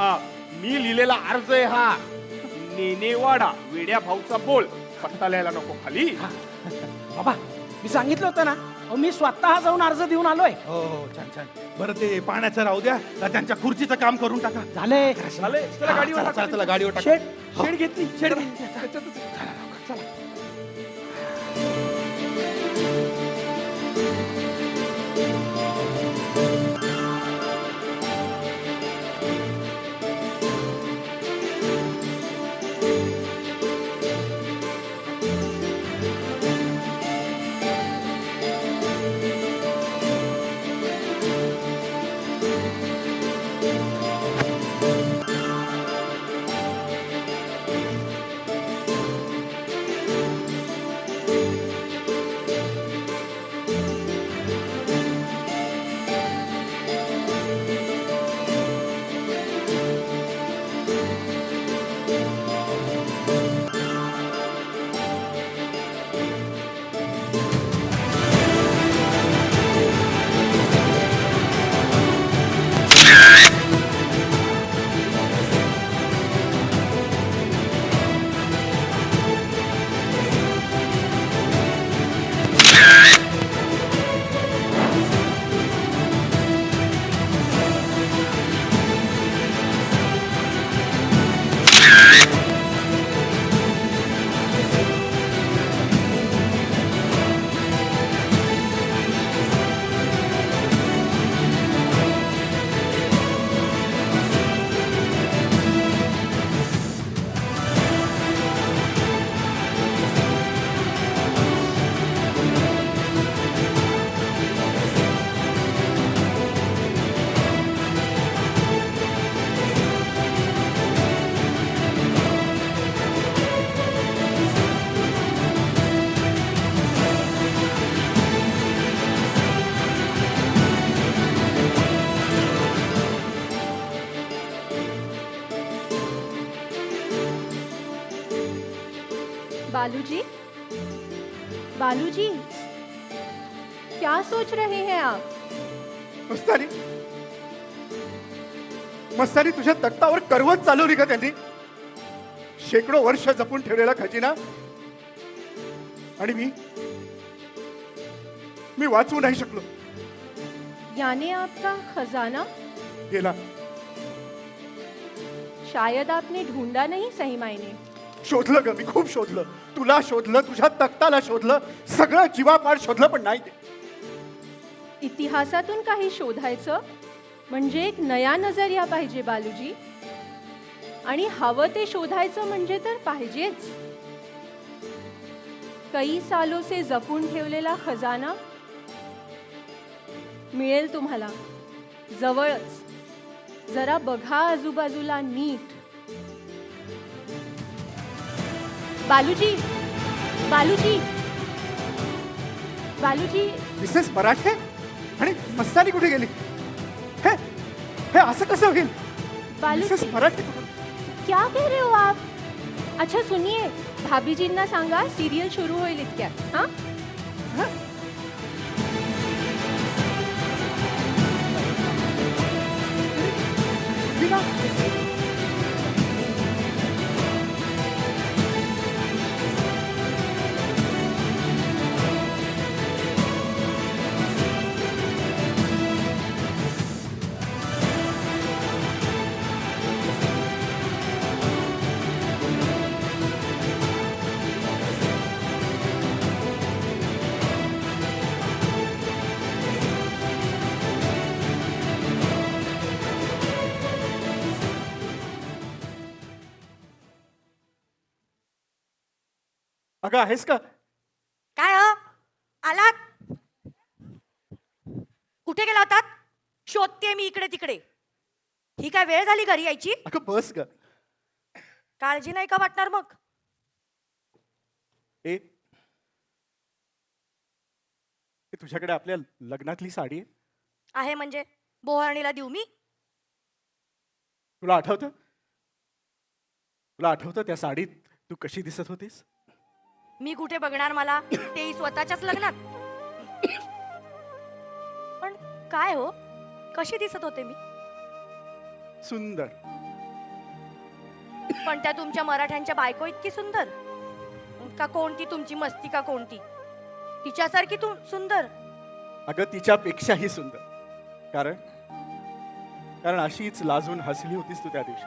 मी लिहिलेला अर्ज आहे हा. नेनेवाडा, वेड्या भाऊचा बोल. पत्ता लिहायला नको खाली. बाबा मी सांगितलं होतं ना, अहो, मी स्वतः जाऊन अर्ज देऊन आलोय. हो छान छान. बरं ते पाण्याचं राहू द्या, त्यांच्या खुर्चीचं काम करून टाका. झालंय. चालेल, चला गाडीवर चला, टाका. चला, चला, गाडीवर टाका. शेड घेतली. शेड घेतली. चला. बालूजी, बालूजी, क्या सोच रहे हैं आप? मस्तानी मस्तानी, तुझ्या तख्तावर करवत चालवली का त्यांनी? शेकडो वर्ष जपून ठेवलेला खजिना. आणि मी वाचवू नाही शकलो. यानी आपका खजाना गेला. शायद आपने ढूंढा नहीं सही मायने. शोधलं ग, मी खूप शोधलं. तुला शोधलं, तुझ्या तख्ताला शोधलं, सगळं जीवापाड शोधलं, पण नाही. ते इतिहासातून काही शोधायचं म्हणजे एक नया नजरिया पाहिजे बालूजी. आणि हवं ते शोधायचं म्हणजे तर पाहिजेच. कई सालों से जपून ठेवलेला खजाना मिळेल तुम्हाला जवळच. जरा बघा आजूबाजूला नीट. बालूजी, बालूजी, बालूजी. मिसेस मराठे आणि मस्तानी कुठे गेली? हे हे असं कसं होईल? मिसेस बालूजी मराठे क्या कह रहे हो आप? अच्छा सुनिए, भाभीजींना सांगा सिरियल सुरू होईल इतक्यात. हा विना अगं आहेस का? काय हो आलात? कुठे गेला होतात? शोधते मी इकडे तिकडे. ही काय वेळ झाली घरी यायची? अगं बस ग. काळजी नाही का वाटणार मग? ए ए, तुझ्याकडे आपल्या लग्नातली साडी आहे? आहे म्हणजे बोहरणीला देऊ मी? तुला आठवतं? तुला आठवतं त्या साडीत तू कशी दिसत होतीस? मी कुठे बघणार मला, तेही स्वतःच्याच लग्नात. पण काय हो, कशी दिसत होते मी? सुंदर. पण त्या तुमच्या मराठ्यांच्या बायको इतकी सुंदर का? कोणती तुमची मस्ती का कोणती? तिच्यासारखी तू सुंदर? अगं तिच्यापेक्षाही सुंदर. कारण कारण अशीच लाजून हसली होतीस तू त्या दिवशी.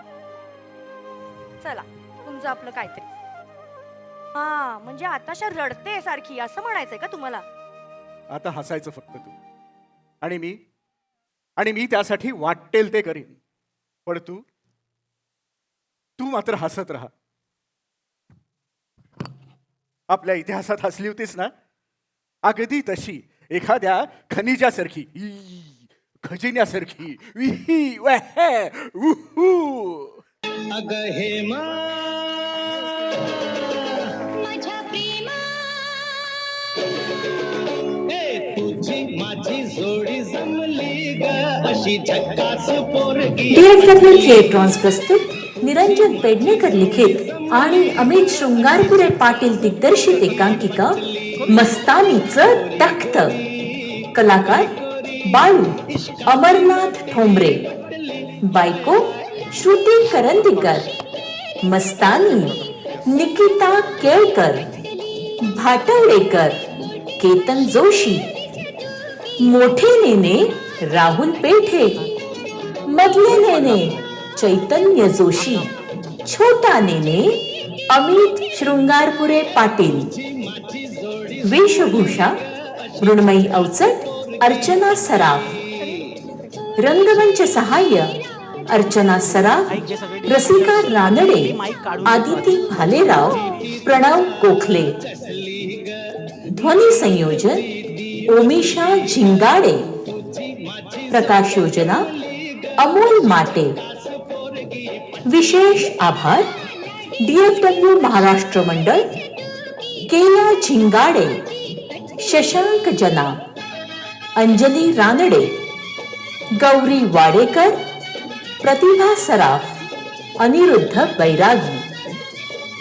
चला तुमचं आपलं काहीतरी. हा म्हणजे आताशा रडते सारखी असं म्हणायचंय का तुम्हाला? आता हसायचं फक्त तू. आणि मी त्यासाठी वाटेल ते करीन. पण तू मात्र हसत राहा. आपल्या इतिहासात हसली होतीस ना, अगदी तशी एखाद्या खनिजासारखी, खजिन्यासारखी. विही, वहे, उहू. अग हेमा माझ्या प्रेमा ए तुझी माझी जोडी जमली ग अशी झक्कास पोरगी. DFW थिएट्रॉन्स प्रस्तुत निरंजन पेडणेकर लिखित आणि अमित शृंगारपुरे पाटील दिग्दर्शित एकांकिका मस्तानीचं तख्त. कलाकार बाळू अमरनाथ ठोंबरे, बायको श्रुती करंदीकर, मस्तानी निकिता केळकर, भाटवडेकर केतन जोशी, मोठे नेने राहुल पेठे, मधले नेने चैतन्य जोशी, छोटा नेने अमित शृंगारपुरे पाटील. वेशभूषा मृण्मयी अवचट, अर्चना सराफ. रंगमंच सहाय्य अर्चना सराफ, रसिका रानडे, आदिती भालेराव, प्रणव गोखले. ध्वनी संयोजन ओमिशा झिंगाडे. प्रकाश योजना अमोल माटे. विशेष आभार DFW महाराष्ट्र मंडळ, केला झिंगाडे, शशांक जना, अंजली रानडे, गौरी वाडेकर, प्रतिभा सराफ, अनिरुद्ध बैरागी.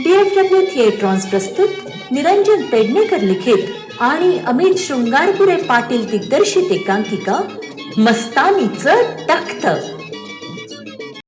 DFW थिएट्रॉन्स प्रस्तुत निरंजन पेडणेकर लिखित आणि अमित शृंगारपुरे पाटील दिग्दर्शित एकांकिका मस्तानीचं तख्त.